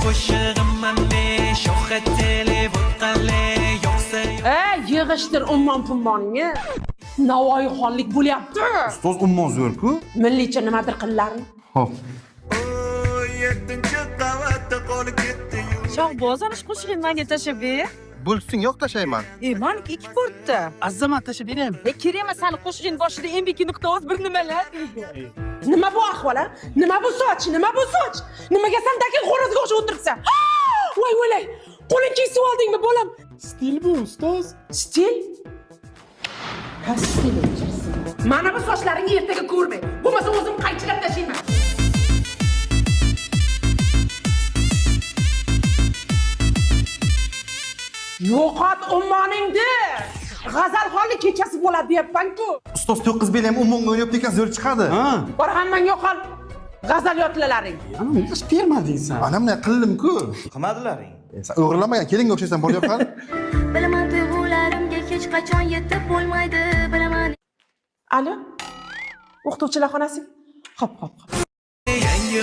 qo'shig'iman ne sho'xi televotqale yo'qsa yig'ishtir ummon-pummoningni. Navoiyxonlik bo'lyapti. Ustoz ummon zo'r-ku. Millicha nimadir qillaring. Xo'p. 7-chi qavatda qolib ketdi. Shohboz ana shu qo'shig'ini menga tashlab ber. Bo'lsin, yo'q tashlayman. Maniki 2 portda. Azamat tashlab beraman. Kerak emas, sani qo'shig'ing boshida mbk.oz bir nimalar deydi. Nima bu ahvol? Nima bu soch? Nima bu soch? Nimaga sen dakin xo'rozga o'xshab o'tiribsan? Voy voy. Qo'ling kesib oldingmi, bolam? Stil bu, ustoz. Stil? Ha, stil. Mana bu sochlaringni ertaga ko'rmay. Bo'lmasa o'zim qaychilab tashlayman. Yo'qot ummoningni. G'azalxonlik kechasi bo'ladi deyapman-ku. Ustoz to'qqiz bel ham ummonga o'ynayapti ekan, zo'r chiqadi. Ha. Bor hammang yo'qol. G'azal yotlalaring. Ana nima bermading sen? Ana bunday qildim-ku. Qilmadilaring. Sen o'g'irlamagan, kelinga o'xshaysan, boryapsan. Bilaman tuyg'ularimga hech qachon yetib bo'lmaydi, bilaman. Alo? O'qituvchilar xonasi? Xo'p. yangi